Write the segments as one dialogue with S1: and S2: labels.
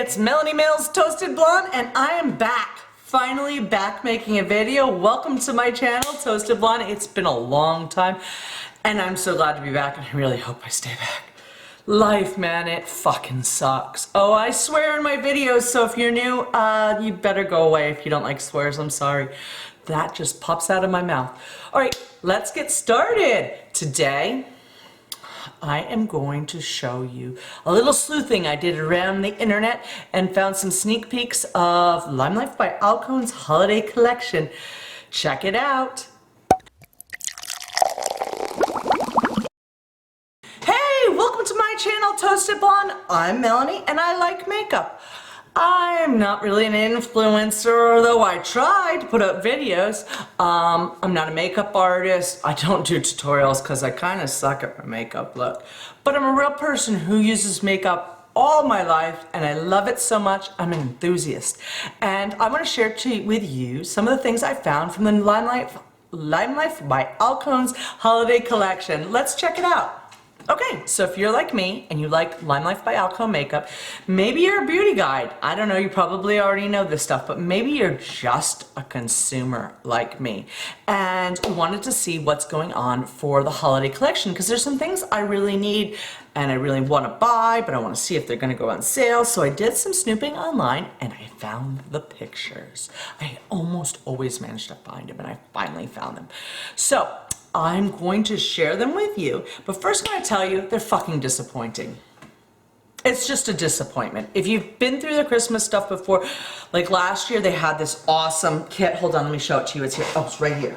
S1: it's Melanie Mills, Toasted Blonde, and I am back. Finally back making a video. Welcome to my channel, Toasted Blonde. It's been a long time, and I'm so glad to be back, and I really hope I stay back. Life, man, it fucking sucks. Oh, I swear in my videos, so if you're new, you better go away if you don't like swears. I'm sorry. That just pops out of my mouth. All right, let's get started. Today, I am going to show you a little sleuthing I did around the internet and found some sneak peeks of Limelife by Alcone's holiday collection. Check it out. Hey, welcome to my channel, Toasted Blonde. I'm Melanie and I like makeup. I'm not really an influencer, although I try to put up videos. I'm not a makeup artist. I don't do tutorials because I kind of suck at my makeup look. But I'm a real person who uses makeup all my life and I love it so much. I'm an enthusiast. And I want to share with you some of the things I found from the Limelife by Alcone's holiday collection. Let's check it out. Okay, so if you're like me and you like Limelife by Alcone makeup, maybe you're a beauty guide. I don't know, you probably already know this stuff, but maybe you're just a consumer like me and wanted to see what's going on for the holiday collection because there's some things I really need and I really want to buy, but I want to see if they're going to go on sale. So I did some snooping online and I found the pictures. I almost always managed to find them and I finally found them. So I'm going to share them with you, but first I'm going to tell you they're fucking disappointing. It's just a disappointment. If you've been through the Christmas stuff before, like last year they had this awesome kit. Hold on, let me show it to you. It's here. Oh, it's right here.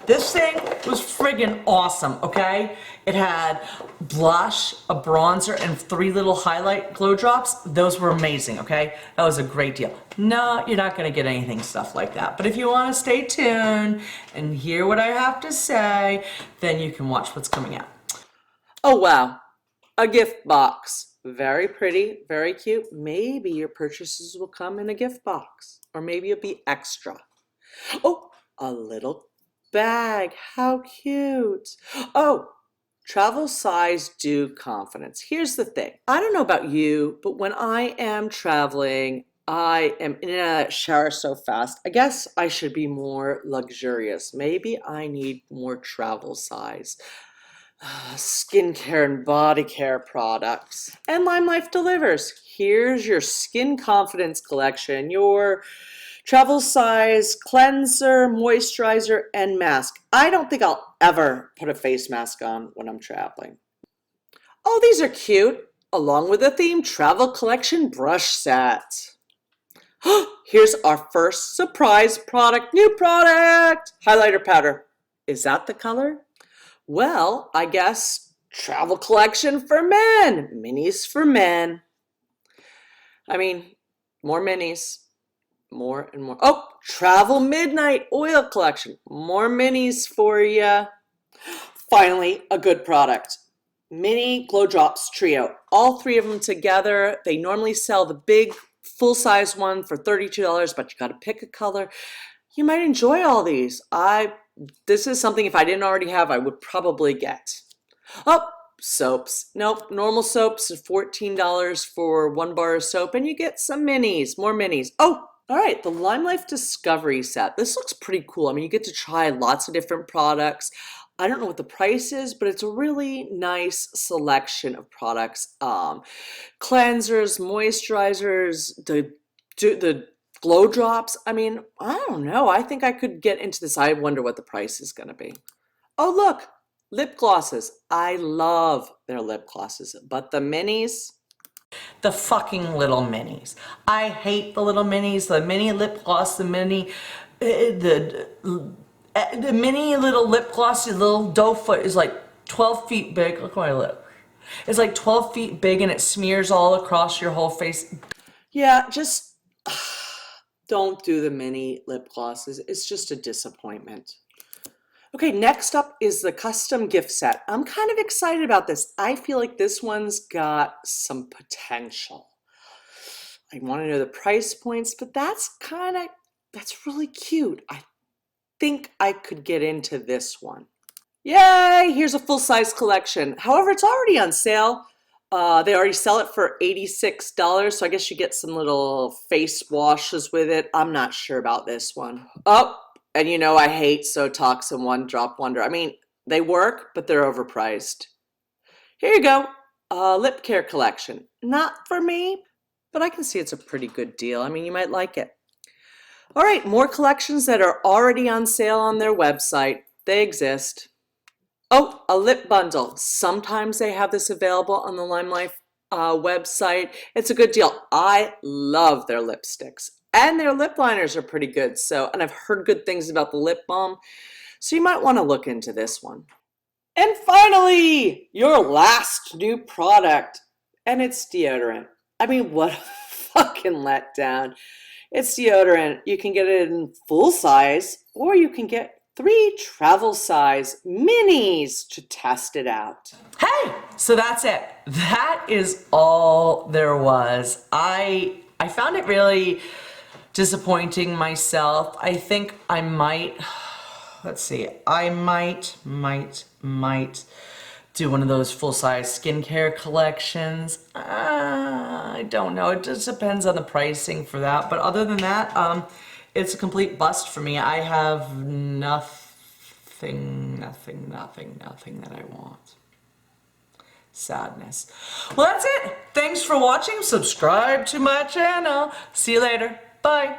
S1: This thing was friggin' awesome, okay? It had blush, a bronzer, and 3 little highlight glow drops. Those were amazing, okay? That was a great deal. No, you're not gonna get anything stuff like that. But if you wanna stay tuned and hear what I have to say, then you can watch what's coming out. Oh, wow. A gift box. Very pretty, very cute. Maybe your purchases will come in a gift box. Or maybe it'll be extra. Oh, a little bag. How cute. Oh, travel size dew confidence. Here's the thing. I don't know about you, but when I am traveling, I am in and out of shower so fast. I guess I should be more luxurious. Maybe I need more travel size skincare and body care products. And Limelife delivers. Here's your skin confidence collection, your travel size cleanser, moisturizer, and mask. I don't think I'll ever put a face mask on when I'm traveling. Oh, these are cute. Along with the theme travel collection brush set. Here's our first surprise product. New product! Highlighter powder. Is that the color? Well, I guess travel collection for men. Minis for men. I mean, more minis. More and more. Oh, travel midnight oil collection. More minis for you. Finally, a good product. Mini Glow Drops Trio. All 3 of them together. They normally sell the big full-size one for $32, but you got to pick a color. You might enjoy all these. This is something if I didn't already have, I would probably get. Oh, soaps. Nope, normal soaps are $14 for 1 bar of soap, and you get some minis, more minis. Oh, all right, the Limelife Discovery Set. This looks pretty cool. I mean, you get to try lots of different products. I don't know what the price is, but it's a really nice selection of products. Cleansers, moisturizers, the glow drops. I mean, I don't know. I think I could get into this. I wonder what the price is going to be. Oh, look, lip glosses. I love their lip glosses, but the minis, the fucking little minis. I hate the little minis, the mini lip gloss, the mini little lip gloss, the little doe foot is like 12 feet big. Look at my lip. It's like 12 feet big and it smears all across your whole face. Yeah, just don't do the mini lip glosses. It's just a disappointment. Okay, next up is the custom gift set. I'm kind of excited about this. I feel like this one's got some potential. I want to know the price points, but that's really cute. I think I could get into this one. Yay! Here's a full-size collection. However, it's already on sale. They already sell it for $86, so I guess you get some little face washes with it. I'm not sure about this one. Oh, and you know I hate Sotoxin One Drop Wonder. I mean, they work, but they're overpriced. Here you go, lip care collection. Not for me, but I can see it's a pretty good deal. I mean, you might like it. All right, more collections that are already on sale on their website. They exist. Oh, a lip bundle. Sometimes they have this available on the Limelife website. It's a good deal. I love their lipsticks. And their lip liners are pretty good. And I've heard good things about the lip balm. So you might want to look into this one. And finally, your last new product. And it's deodorant. I mean, what a fucking letdown. It's deodorant. You can get it in full size, or you can get 3 travel size minis to test it out. Hey, so that's it. That is all there was. I found it really disappointing myself. I think I might, let's see, I might do one of those full-size skincare collections. I don't know. It just depends on the pricing for that. But other than that, it's a complete bust for me. I have nothing that I want. Sadness. Well, that's it. Thanks for watching. Subscribe to my channel. See you later. Bye.